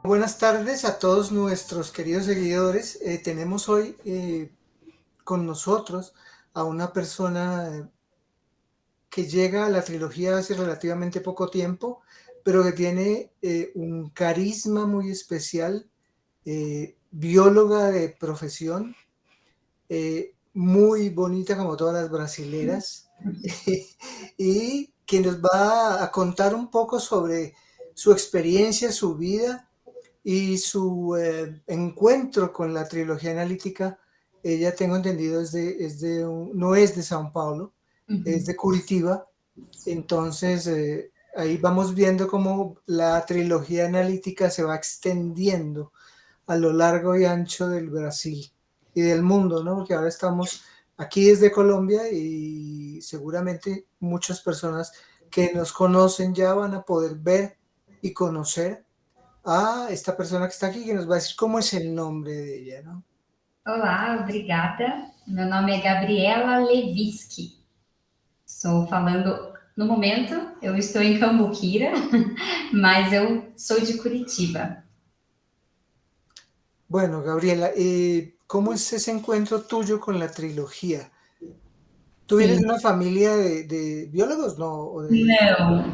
Buenas tardes a todos nuestros queridos seguidores. Tenemos hoy con nosotros a una persona que llega a la trilogía hace relativamente poco tiempo, pero que tiene un carisma muy especial, bióloga de profesión, muy bonita como todas las brasileras, y que nos va a contar un poco sobre su experiencia, su vida y su encuentro con la trilogía analítica. Ella, tengo entendido, no es de Sao Paulo, es de Curitiba. Entonces, ahí vamos viendo cómo la trilogía analítica se va extendiendo a lo largo y ancho del Brasil y del mundo, ¿no? Porque ahora estamos aquí desde Colombia y seguramente muchas personas que nos conocen ya van a poder ver y conocer a esta persona que está aqui, que nos vai dizer como é o nome de ella, ¿no? Olá, obrigada. Meu nome é Gabriela Leviski. Estou falando no momento, eu estou em Cambuquira, mas eu sou de Curitiba. Bueno, Gabriela, ¿cómo es ese encuentro tuyo con la trilogía? ¿Tú vienes Sim, de una familia de biólogos, no?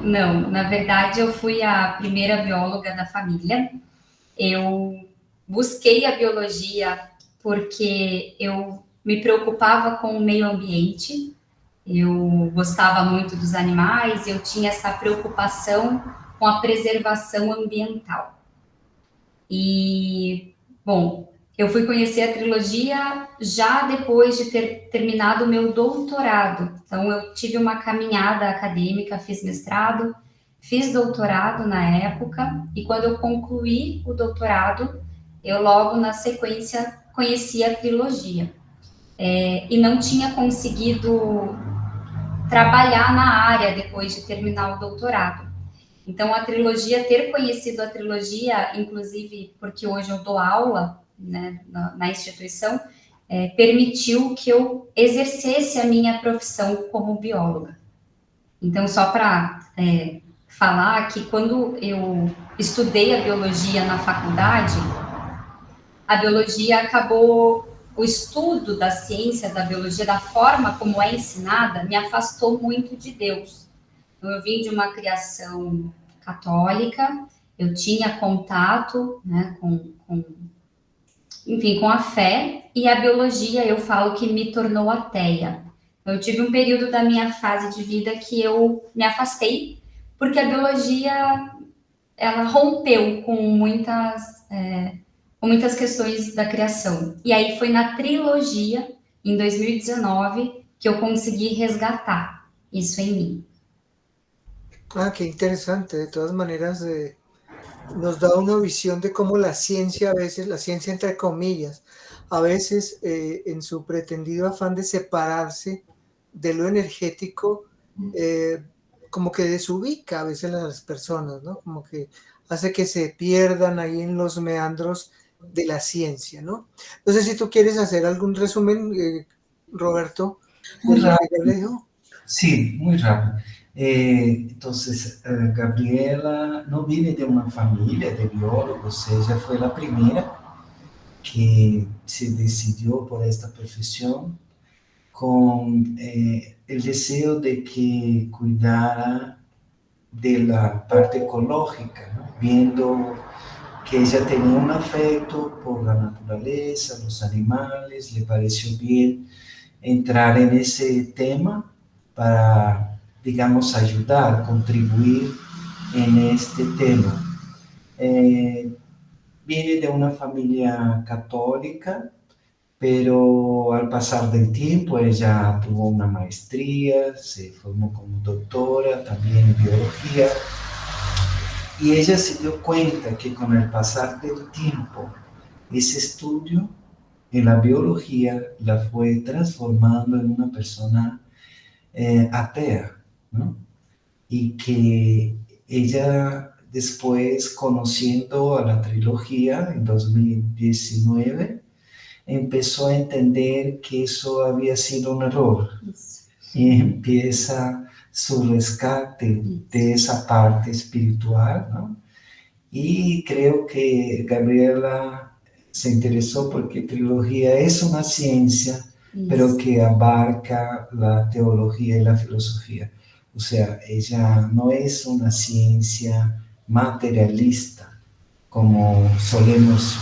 não. Na verdade, eu fui a primeira bióloga da família. Eu busquei a biologia porque eu me preocupava com o meio ambiente. Eu gostava muito dos animais, eu tinha essa preocupação com a preservação ambiental. E, bom, eu fui conhecer a trilogia já depois de ter terminado o meu doutorado. Então, eu tive uma caminhada acadêmica, fiz mestrado, fiz doutorado na época, e quando eu concluí o doutorado, eu logo na sequência conheci a trilogia. E não tinha conseguido trabalhar na área depois de terminar o doutorado. Então, a trilogia, ter conhecido a trilogia, inclusive porque hoje eu dou aula, né, na instituição, permitiu que eu exercesse a minha profissão como bióloga. Então, só para falar que quando eu estudei a biologia na faculdade, a biologia acabou, o estudo da ciência da biologia, da forma como é ensinada, me afastou muito de Deus. Então, eu vim de uma criação católica, eu tinha contato, né, enfim, com a fé, e a biologia, eu falo que me tornou ateia. Eu tive um período da minha fase de vida que eu me afastei, porque a biologia, ela rompeu com muitas questões da criação. E aí foi na trilogia, em 2019, que eu consegui resgatar isso em mim. Ah, qué interesante. De todas maneras, nos da una visión de cómo la ciencia a veces, la ciencia entre comillas, a veces en su pretendido afán de separarse de lo energético, eh, como que desubica a veces a las personas, ¿no? Como que hace que se pierdan ahí en los meandros de la ciencia, ¿no? No sé si tú quieres hacer algún resumen, Roberto, de Muy lo que yo rápido, le digo. sí, muy rápido. Entonces, Gabriela no viene de una familia de biólogos, ella fue la primera que se decidió por esta profesión con el deseo de que cuidara de la parte ecológica, ¿no? Viendo que ella tenía un afecto por la naturaleza, los animales, le pareció bien entrar en ese tema para, digamos, ayudar, contribuir en este tema. Eh, Viene de una familia católica, pero al pasar del tiempo ella tuvo una maestría, se formó como doctora también en biología, y ella se dio cuenta que con el pasar del tiempo, ese estudio en la biología la fue transformando en una persona atea, ¿no? Y que ella después, conociendo a la trilogía en 2019, empezó a entender que eso había sido un error. Y empieza su rescate de esa parte espiritual, ¿no? Y creo que Gabriela se interesó porque trilogía es una ciencia, pero que abarca la teología y la filosofía. O sea, ella no es una ciencia materialista, como solemos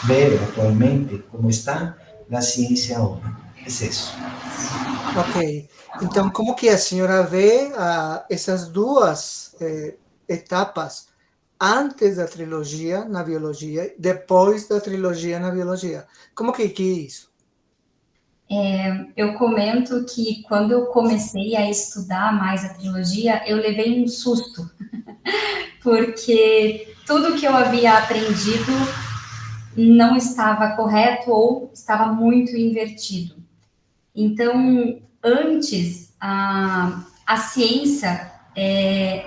ver actualmente, como está la ciência ahora. É isso. Ok. Então, como que a senhora vê essas duas etapas antes da trilogia na biologia, depois da trilogia na biologia? Como que é isso? Eu comento que quando eu comecei a estudar mais a trilogia, eu levei um susto, porque tudo que eu havia aprendido não estava correto ou estava muito invertido. Então, antes, a ciência,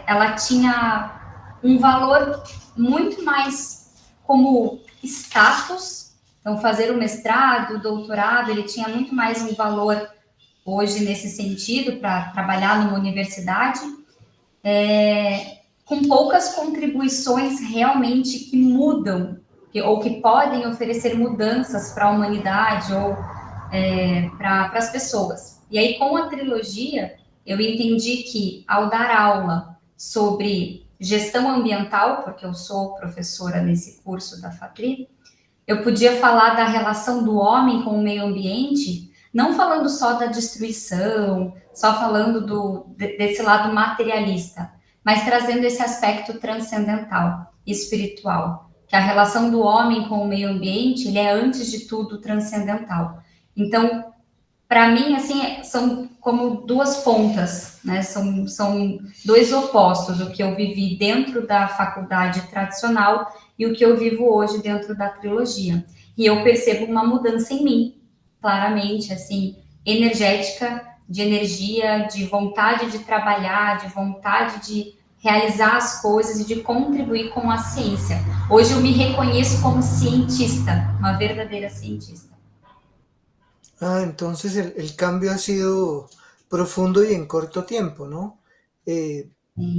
ela tinha um valor muito mais como status. Então, fazer o mestrado, o doutorado, ele tinha muito mais um valor hoje nesse sentido, para trabalhar numa universidade, com poucas contribuições realmente que mudam, ou que podem oferecer mudanças para a humanidade ou para as pessoas. E aí, com a trilogia, eu entendi que, ao dar aula sobre gestão ambiental, porque eu sou professora nesse curso da FATRI, eu podia falar da relação do homem com o meio ambiente, não falando só da destruição, só falando desse lado materialista, mas trazendo esse aspecto transcendental, espiritual, que a relação do homem com o meio ambiente, ele é, antes de tudo, transcendental. Então, para mim, assim, são como duas pontas, né? São dois opostos, o que eu vivi dentro da faculdade tradicional e o que eu vivo hoje dentro da trilogia. E eu percebo uma mudança em mim, claramente, assim, energética, de energia, de vontade de trabalhar, de vontade de realizar as coisas e de contribuir com a ciência. Hoje eu me reconheço como cientista, uma verdadeira cientista. Entonces el cambio ha sido profundo y en corto tiempo, ¿no?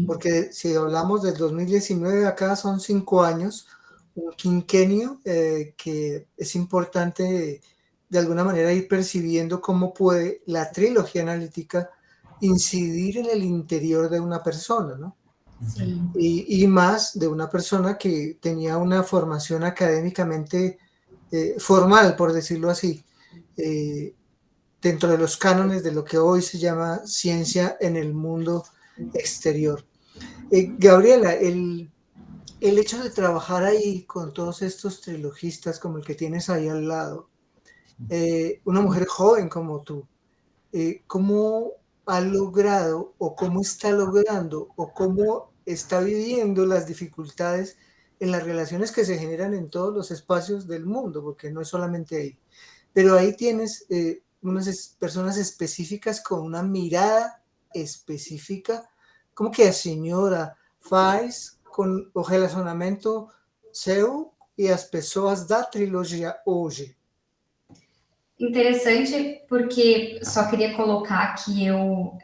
Porque si hablamos del 2019, acá son 5 años, un quinquenio que es importante de alguna manera ir percibiendo cómo puede la trilogía analítica incidir en el interior de una persona, ¿no? Sí. Y más de una persona que tenía una formación académicamente formal, por decirlo así, dentro de los cánones de lo que hoy se llama ciencia en el mundo exterior. Gabriela, el hecho de trabajar ahí con todos estos trilogistas como el que tienes ahí al lado, una mujer joven como tú, ¿cómo ha logrado o cómo está logrando o cómo está viviendo las dificultades en las relaciones que se generan en todos los espacios del mundo? Porque no es solamente ahí. Pero ahí tienes unas personas específicas con una mirada específica. Como que a senhora faz com o relacionamento seu e as pessoas da trilogia hoje? Interessante, porque só queria colocar que eu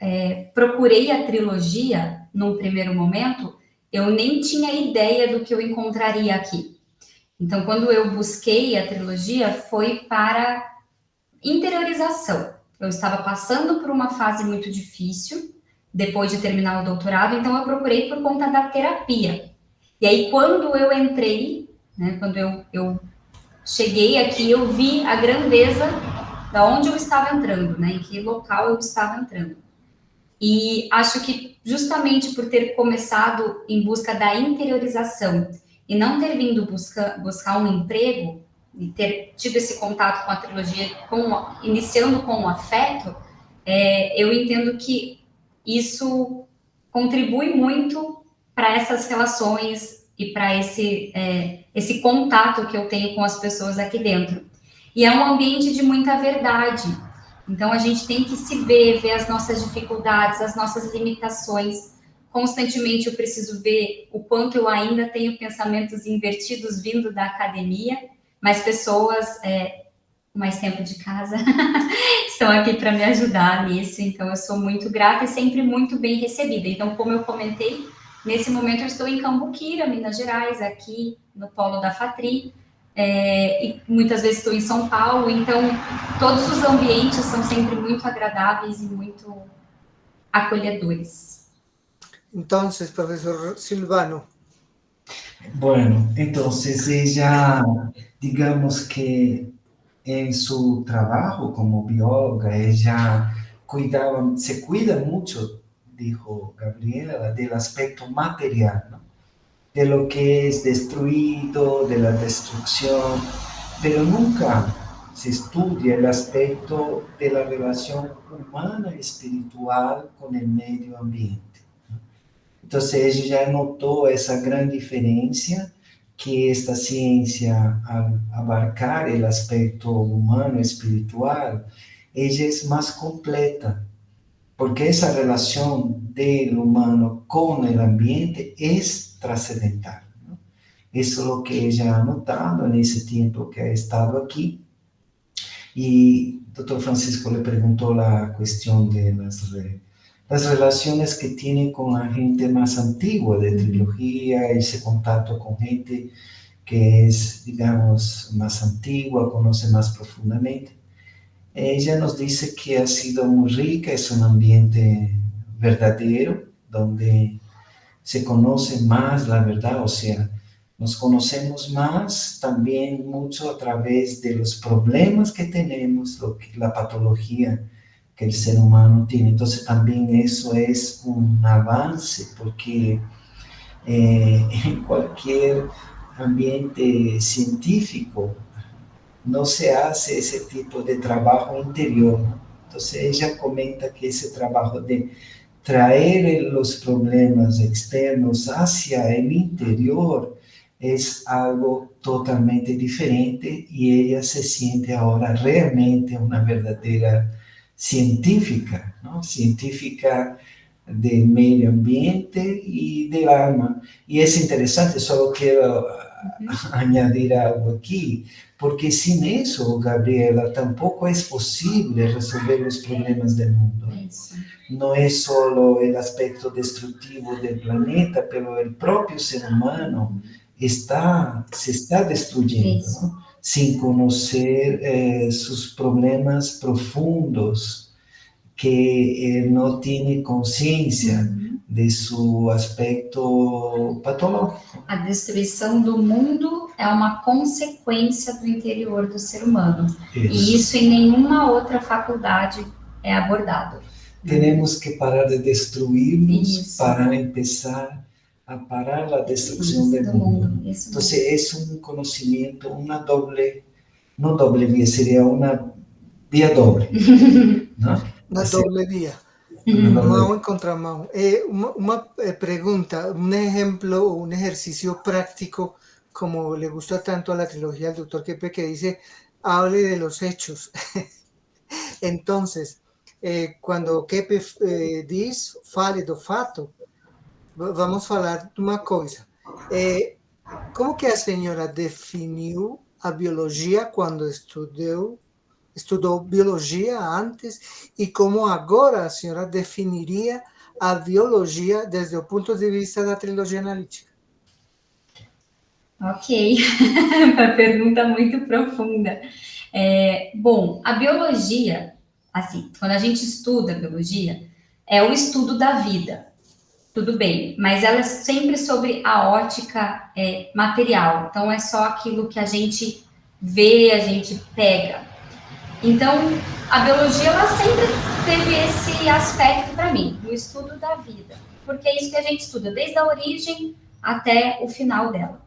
procurei a trilogia num primeiro momento, eu nem tinha ideia do que eu encontraria aqui. Então, quando eu busquei a trilogia, foi para interiorização. Eu estava passando por uma fase muito difícil, depois de terminar o doutorado, então eu procurei por conta da terapia. E aí, quando eu entrei, né, quando eu cheguei aqui, eu vi a grandeza da onde eu estava entrando, né, em que local eu estava entrando. E acho que justamente por ter começado em busca da interiorização e não ter vindo buscar um emprego, e ter tido esse contato com a trilogia, iniciando com o afeto, eu entendo que isso contribui muito para essas relações e para esse contato que eu tenho com as pessoas aqui dentro. E é um ambiente de muita verdade. Então, a gente tem que se ver as nossas dificuldades, as nossas limitações. Constantemente eu preciso ver o quanto eu ainda tenho pensamentos invertidos vindo da academia, mas pessoas com mais tempo de casa estão aqui para me ajudar nisso, então eu sou muito grata e sempre muito bem recebida. Então, como eu comentei, Nesse momento eu estou em Cambuquira, Minas Gerais, aqui no polo da FATRI, e muitas vezes estou em São Paulo, então todos os ambientes são sempre muito agradáveis e muito acolhedores. Entonces, profesor Silvano, Bueno, entonces ella, digamos que en su trabajo como bióloga, ella se cuida mucho, dijo Gabriela, del aspecto material, ¿no? De lo que es destruido, de la destrucción, pero nunca se estudia el aspecto de la relación humana y espiritual con el medio ambiente. Entonces ella ya notó esa gran diferencia que esta ciencia, al abarcar el aspecto humano espiritual, ella es más completa, porque esa relación del humano con el ambiente es trascendental, ¿no? Eso es lo que ella ha notado en ese tiempo que ha estado aquí. Y doctor Francisco le preguntó la cuestión de las relaciones que tiene con la gente más antigua de trilogía, ese contacto con gente que es, digamos, más antigua, conoce más profundamente. Ella nos dice que ha sido muy rica, es un ambiente verdadero, donde se conoce más la verdad, o sea, nos conocemos más también mucho a través de los problemas que tenemos, la patología que el ser humano tiene. Entonces también eso es un avance, porque en cualquier ambiente científico no se hace ese tipo de trabajo interior, ¿no? Entonces ella comenta que ese trabajo de traer los problemas externos hacia el interior es algo totalmente diferente y ella se siente ahora realmente una verdadera científica, ¿no? Científica del medio ambiente y del alma. Y es interesante, solo quiero añadir algo aquí, porque sin eso, Gabriela, tampoco es posible resolver los problemas del mundo. Isso. No es solo el aspecto destructivo del planeta, pero el propio ser humano se está destruyendo, ¿no? Sin conocer sus problemas profundos, que no tiene conciencia de su aspecto patológico. A destruição do mundo é uma consequência do interior do ser humano. E isso em nenhuma outra faculdade é abordado. Tenemos que parar de destruirnos para empezar a parar la destrucción del mundo. Entonces es un conocimiento, no doble vía, sería una vía doble, ¿no? Una doble vía. Mão contra mão. Uma pergunta, un ejemplo o un ejercicio práctico, como le gusta tanto a la trilogía del doctor Keppe, que dice, hable de los hechos. Entonces, quando Keppe diz, fale do fato, vamos falar de uma coisa. Como que a senhora definiu a biologia quando estudou biologia antes e como agora a senhora definiria a biologia desde o ponto de vista da trilogia analítica? Ok, uma pergunta muito profunda. Bom, a biologia, assim, quando a gente estuda biologia, é o estudo da vida, tudo bem, mas ela é sempre sobre a ótica material, então é só aquilo que a gente vê, a gente pega. Então, a biologia, ela sempre teve esse aspecto para mim, o estudo da vida, porque é isso que a gente estuda, desde a origem até o final dela.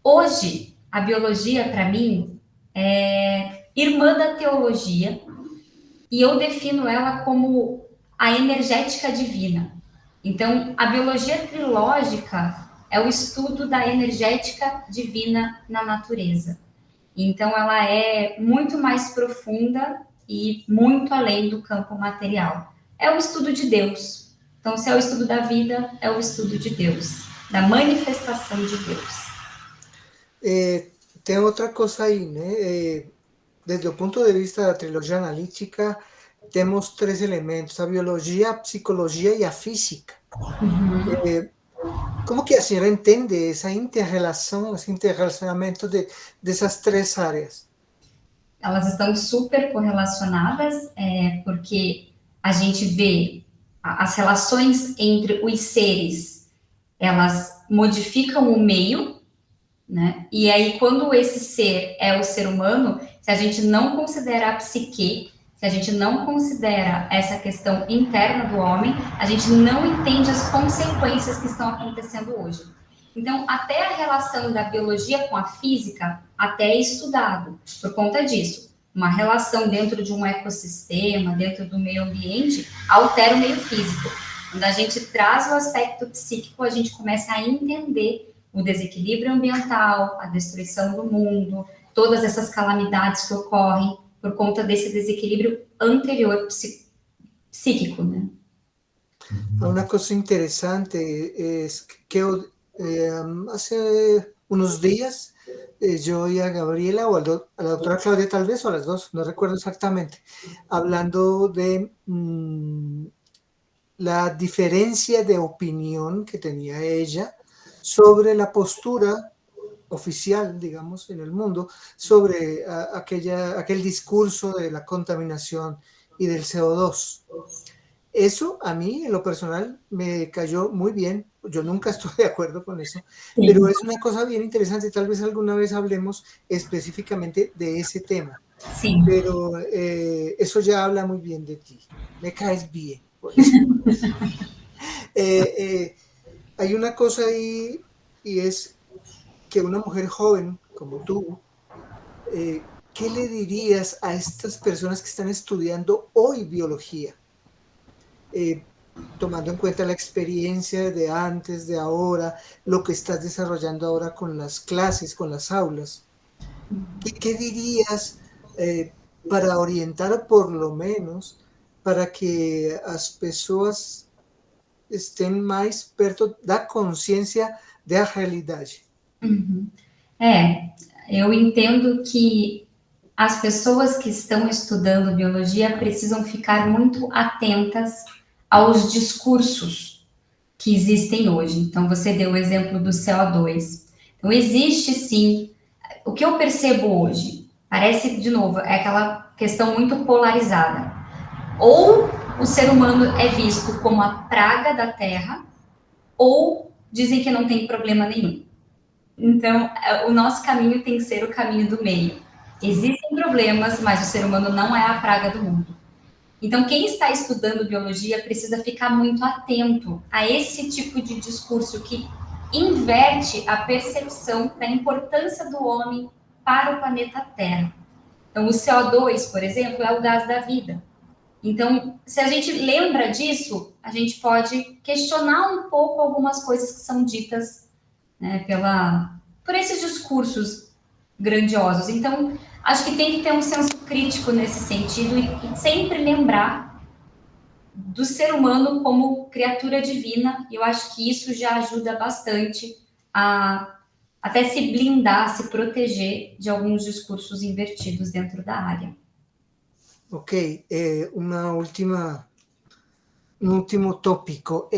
Hoje, a biologia, para mim, é irmã da teologia, e eu defino ela como a energética divina. Então, a biologia trilógica é o estudo da energética divina na natureza. Então, ela é muito mais profunda e muito além do campo material. É o estudo de Deus. Então, se é o estudo da vida, é o estudo de Deus, da manifestação de Deus. Tem outra coisa aí, né? Desde o ponto de vista da trilogia analítica, temos três elementos: a biologia, a psicologia e a física. como que a senhora entende essa interrelação, esse interrelacionamento dessas três áreas? Elas estão super correlacionadas, porque a gente vê as relações entre os seres, elas modificam o meio, né? E aí, quando esse ser é o ser humano, se a gente não considera a psique, se a gente não considera essa questão interna do homem, a gente não entende as consequências que estão acontecendo hoje. Então, até a relação da biologia com a física até é estudado por conta disso. Uma relação dentro de um ecossistema, dentro do meio ambiente, altera o meio físico. Quando a gente traz o aspecto psíquico, a gente começa a entender o desequilíbrio ambiental, a destruição do mundo, todas essas calamidades que ocorrem por conta desse desequilíbrio anterior psíquico, né? Una cosa interesante es que hace unos días yo oí a Gabriela o a la doctora Claudia tal vez, o a las dos, no recuerdo exactamente, hablando de la diferencia de opinión que tenía ella sobre la postura oficial, digamos, en el mundo, sobre aquel discurso de la contaminación y del CO2. Eso a mí, en lo personal, me cayó muy bien. Yo nunca estoy de acuerdo con eso, pero es una cosa bien interesante. Tal vez alguna vez hablemos específicamente de ese tema. Sim. Pero eso ya habla muy bien de ti. Me caes bien. Por eso. Hay una cosa ahí y es que una mujer joven como tú, ¿qué le dirías a estas personas que están estudiando hoy biología? Tomando en cuenta la experiencia de antes, de ahora, lo que estás desarrollando ahora con las clases, con las aulas. ¿Qué dirías para orientar, o por lo menos, para que as pessoas estén mais perto da consciência da realidade? Eu entendo que as pessoas que estão estudando biologia precisam ficar muito atentas aos discursos que existem hoje. Então, você deu o exemplo do CO2. Então, existe sim. O que eu percebo hoje, parece, de novo, é aquela questão muito polarizada. Ou o ser humano é visto como a praga da Terra, ou dizem que não tem problema nenhum. Então, o nosso caminho tem que ser o caminho do meio. Existem problemas, mas o ser humano não é a praga do mundo. Então, quem está estudando biologia precisa ficar muito atento a esse tipo de discurso que inverte a percepção da importância do homem para o planeta Terra. Então, o CO2, por exemplo, é o gás da vida. Então, se a gente lembra disso, a gente pode questionar um pouco algumas coisas que são ditas, né, por esses discursos grandiosos. Então, acho que tem que ter um senso crítico nesse sentido e sempre lembrar do ser humano como criatura divina. E eu acho que isso já ajuda bastante a até se blindar, se proteger de alguns discursos invertidos dentro da área. Ok, un último tópico.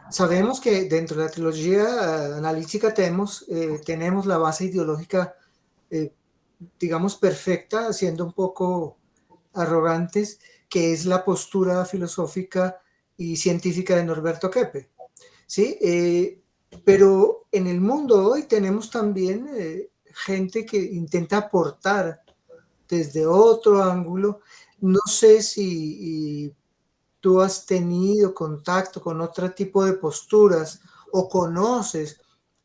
Sabemos que dentro de la trilogía analítica tenemos la base ideológica, digamos, perfecta, siendo un poco arrogantes, que es la postura filosófica y científica de Norberto Keppe, ¿sí? Pero en el mundo hoy tenemos también gente que intenta aportar desde otro ángulo. No sé si tú has tenido contacto con otro tipo de posturas o conoces,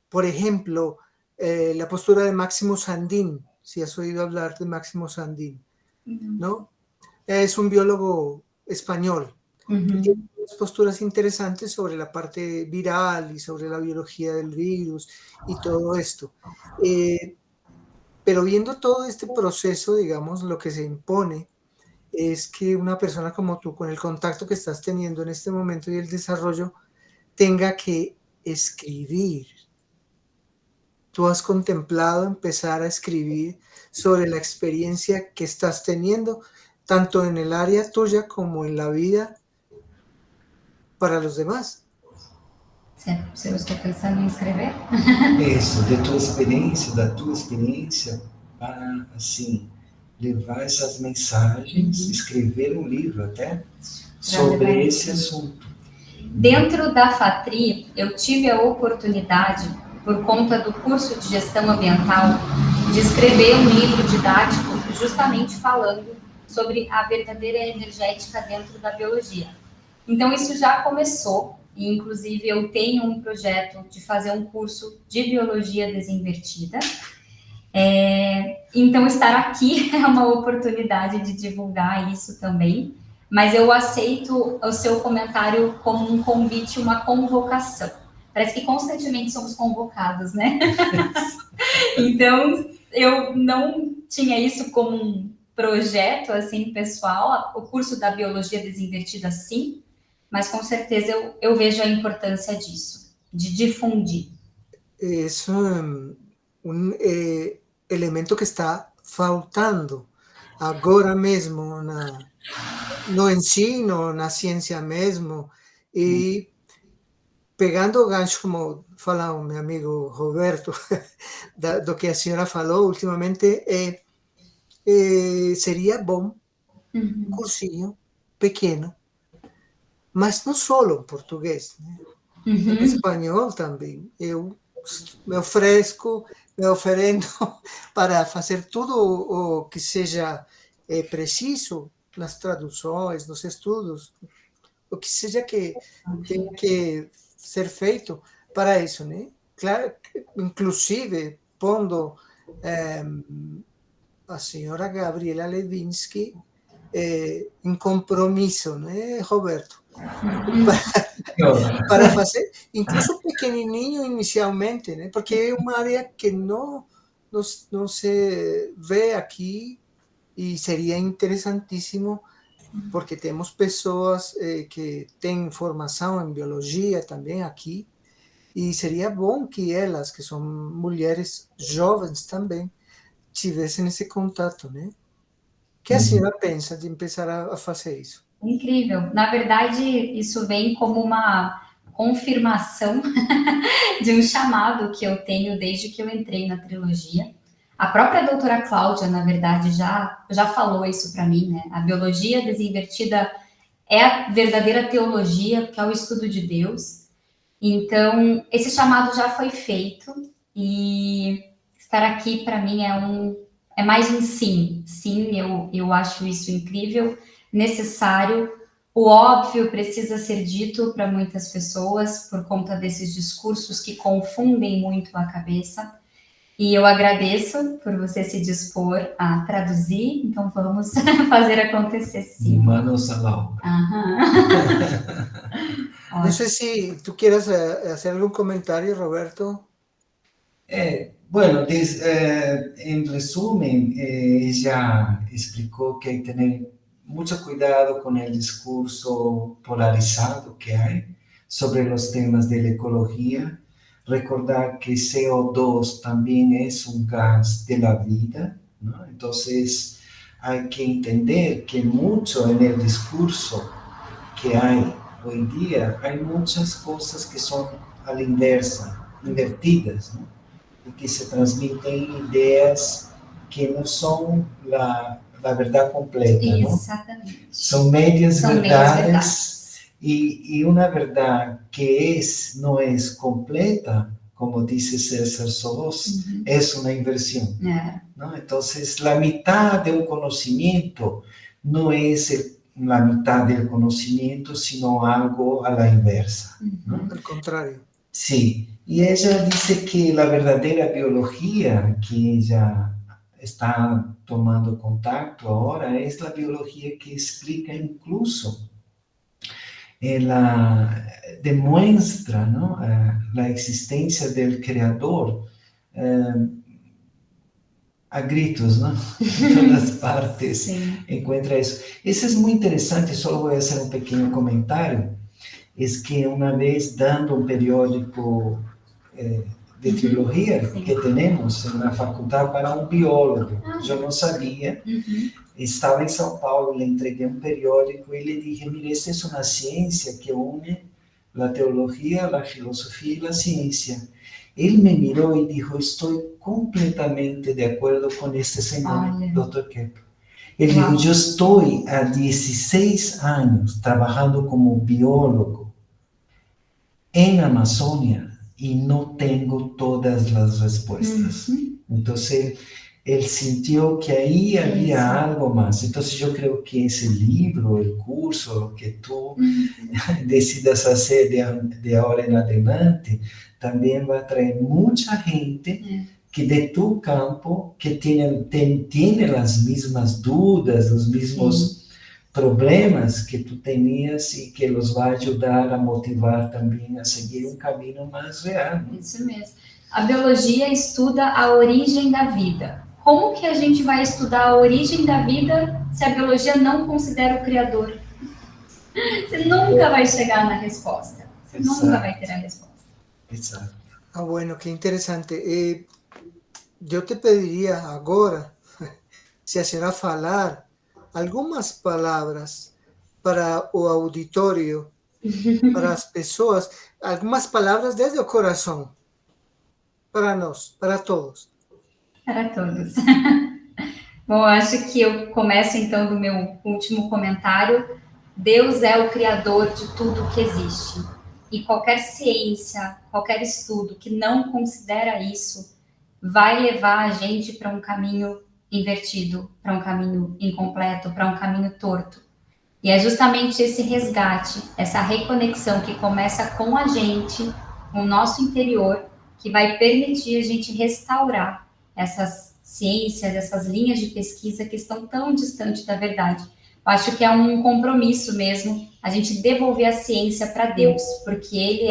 por ejemplo, la postura de Máximo Sandín, si has oído hablar de Máximo Sandín, ¿no? Es un biólogo español. Tiene unas posturas interesantes sobre la parte viral y sobre la biología del virus y todo esto. Pero viendo todo este proceso, digamos, lo que se impone es que una persona como tú, con el contacto que estás teniendo en este momento y el desarrollo, tenga que escribir. ¿Tú has contemplado empezar a escribir sobre la experiencia que estás teniendo, tanto en el área tuya como en la vida para los demás? Se eu estou pensando em escrever? Isso, da tua experiência, para, assim, levar essas mensagens, escrever um livro até, sobre esse assunto. Dentro da FATRI, eu tive a oportunidade, por conta do curso de gestão ambiental, de escrever um livro didático justamente falando sobre a verdadeira energética dentro da biologia. Então, isso já começou, e inclusive eu tenho um projeto de fazer um curso de biologia desinvertida. Então, estar aqui é uma oportunidade de divulgar isso também, mas eu aceito o seu comentário como um convite, uma convocação. Parece que constantemente somos convocados, né? Então, eu não tinha isso como um projeto, assim, pessoal. O curso da biologia desinvertida, sim, mas com certeza eu vejo a importância disso, de difundir. Es un elemento que está faltando agora mesmo no ensino, na ciência mesmo, e pegando o gancho, como fala o meu amigo Roberto, do que a senhora falou ultimamente, seria bom um cursinho pequeno, mas não só em português, né? Em espanhol também. Eu me ofereço, me oferendo para fazer tudo o que seja preciso nas traduções, nos estudos, o que seja que tenha que ser feito para isso, né? Claro, inclusive pondo a senhora Gabriela Levinsky em compromisso, né, Roberto? Para fazer, incluso pequenininho inicialmente, né? Porque é uma área que não se vê aqui e seria interessantíssimo, porque temos pessoas que têm formação em biologia também aqui, e seria bom que elas, que são mulheres jovens também, tivessem esse contato, né? O que a senhora pensa de começar a fazer isso? Incrível. Na verdade, isso vem como uma confirmação de um chamado que eu tenho desde que eu entrei na trilogia. A própria doutora Cláudia, na verdade, já falou isso para mim, né? A biologia desinvertida é a verdadeira teologia, que é o estudo de Deus. Então, esse chamado já foi feito e estar aqui para mim é mais um sim. Sim, eu acho isso incrível, necessário. O óbvio precisa ser dito para muitas pessoas por conta desses discursos que confundem muito a cabeça. E eu agradeço por você se dispor a traduzir. Então vamos fazer acontecer, sim. Manos a la obra. No sé si tú quieras hacer algún comentario, Roberto. Bueno, en resumen, ella explicó que hay que tener mucho cuidado con el discurso polarizado que hay sobre los temas de la ecología. Recordar que CO2 también es un gas de la vida, ¿no? Entonces hay que entender que mucho en el discurso que hay hoy día, hay muchas cosas que son a la inversa, invertidas, ¿no? Y que se transmiten ideas que no son la verdad completa, ¿no? Exatamente. Son medias verdades. Y una verdad que no es completa, como dice César Soros, es una inversión, ¿no? Entonces, la mitad de un conocimiento no es la mitad del conocimiento, sino algo a la inversa, ¿no? Al contrario. Sí, y ella dice que la verdadera biología que ella está tomando contacto ahora es la biología que explica incluso, demuestra, ¿no? La existencia del creador a gritos, ¿no? En todas partes encuentra eso. Eso es muy interesante, solo voy a hacer un pequeño comentario. Es que una vez dando un periódico de teología que tenemos en la facultad para un biólogo, yo no sabía, estaba en São Paulo, le entregué un periódico y le dije, mire, esta es una ciencia que une la teología, la filosofía y la ciencia. Él me miró y dijo, estoy completamente de acuerdo con este señor, Olha. Dr. Kepler. Él dijo, yo estoy a 16 años trabajando como biólogo en Amazonia y no tengo todas las respuestas. Entonces, él sintió que ahí había algo más. Entonces, yo creo que ese libro, el curso, lo que tú decidas hacer de ahora en adelante, también va a traer mucha gente que de tu campo, que tiene las mismas dudas, los mismos problemas que tú tenías y que los va a ayudar a motivar também a seguir um caminho mais real. Isso mesmo. A biologia estuda a origem da vida. Como que a gente vai estudar a origem da vida se a biologia não considera o Criador? Você nunca vai chegar na resposta. Você nunca vai ter a resposta. Exato. Ah, bueno, qué interesante. Yo te pediría agora se a senhora falar algumas palavras para o auditório, para as pessoas, algumas palavras desde o coração, para nós, para todos. Para todos. Bom, acho que eu começo então do meu último comentário. Deus é o criador de tudo que existe. E qualquer ciência, qualquer estudo que não considera isso, vai levar a gente para um caminho invertido, para um caminho incompleto, para um caminho torto. E é justamente esse resgate, essa reconexão que começa com a gente, com o nosso interior, que vai permitir a gente restaurar essas ciências, essas linhas de pesquisa que estão tão distantes da verdade. Eu acho que é um compromisso mesmo a gente devolver a ciência para Deus, porque Ele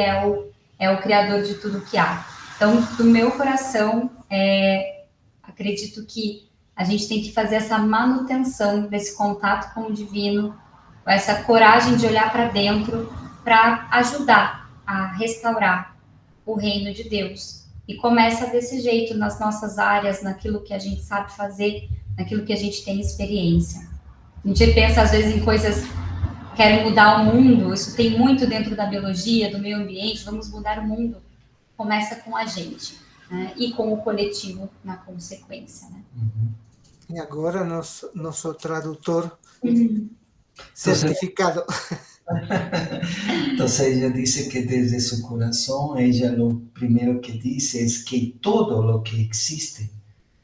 é o criador de tudo que há. Então, do meu coração, acredito que a gente tem que fazer essa manutenção desse contato com o divino, essa coragem de olhar para dentro para ajudar a restaurar o reino de Deus. E começa desse jeito, nas nossas áreas, naquilo que a gente sabe fazer, naquilo que a gente tem experiência. A gente pensa, às vezes, em coisas, querem mudar o mundo, isso tem muito dentro da biologia, do meio ambiente, vamos mudar o mundo. Começa com a gente, né? E com o coletivo na consequência. Né? E agora, nosso tradutor certificado. Entonces ella dice que desde su corazón, ella lo primero que dice es que todo lo que existe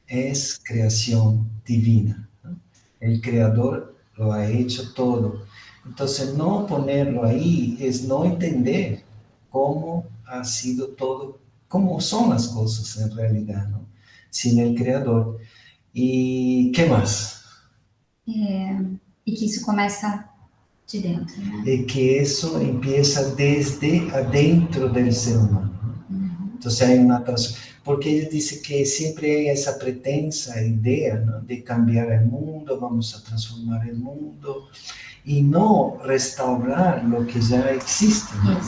es creación divina, ¿no? El creador lo ha hecho todo. Entonces no ponerlo ahí es no entender cómo ha sido todo, cómo son las cosas en realidad, ¿no? Sin el creador. ¿Y qué más? E que isso começa de dentro, né? De que eso empieza desde adentro del ser humano. Entonces hay una transformación, porque ella dice que siempre hay esa pretensa idea, ¿no? De cambiar el mundo, vamos a transformar el mundo y no restaurar lo que ya existe, ¿no?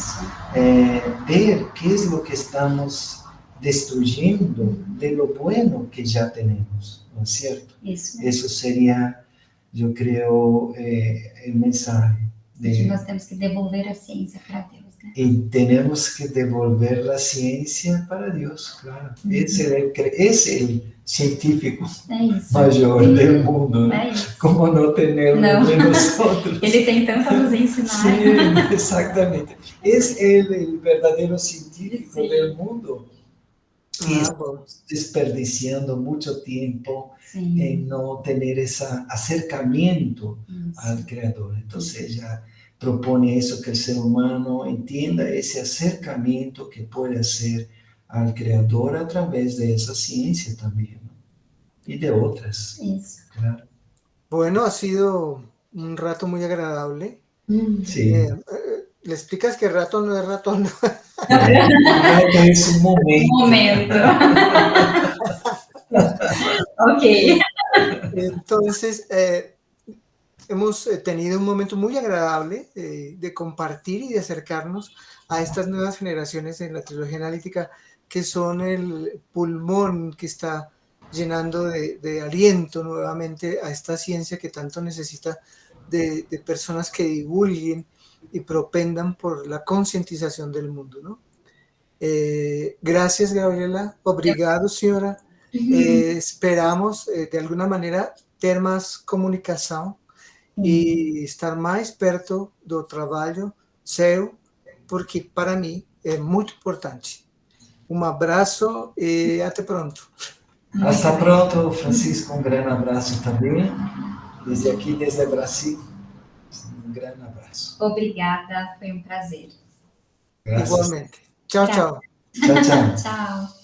Ver qué es lo que estamos destruyendo de lo bueno que ya tenemos, ¿no es cierto? Eso sería, yo creo, el mensaje. Que nós temos que devolver a ciência para Deus, né? Y tenemos que devolver la ciencia para Dios, claro. Es el científico mayor del mundo, ¿no? ¿Cómo no tenerlo de nosotros? Ele tem tanto a nos ensinar. Sí, exactamente. Es el verdadero científico del mundo. Y estamos desperdiciando mucho tiempo en no tener ese acercamiento al Creador. Entonces ella propone eso, que el ser humano entienda ese acercamiento que puede hacer al Creador a través de esa ciencia también, ¿no? Y de otras. Eso. Claro. Bueno, ha sido un rato muy agradable. Sí. ¿Le explicas que rato no es ratón? Es un momento. Un momento. Ok. Entonces, hemos tenido un momento muy agradable de compartir y de acercarnos a estas nuevas generaciones en la trilogía analítica, que son el pulmón que está llenando de aliento nuevamente a esta ciencia que tanto necesita de personas que divulguen y propendan por la concientização do mundo, não? Gracias, Gabriela. Obrigado, senhora. Esperamos, de alguma maneira, ter mais comunicação e estar mais perto do trabalho seu, porque para mim é muito importante. Um abraço e até pronto. Hasta pronto, Francisco. Um grande abraço também. Desde aqui, desde o Brasil, um grande abraço. Obrigada, foi um prazer. Graças. Igualmente. Tchau, tchau. Tchau, tchau. Tchau.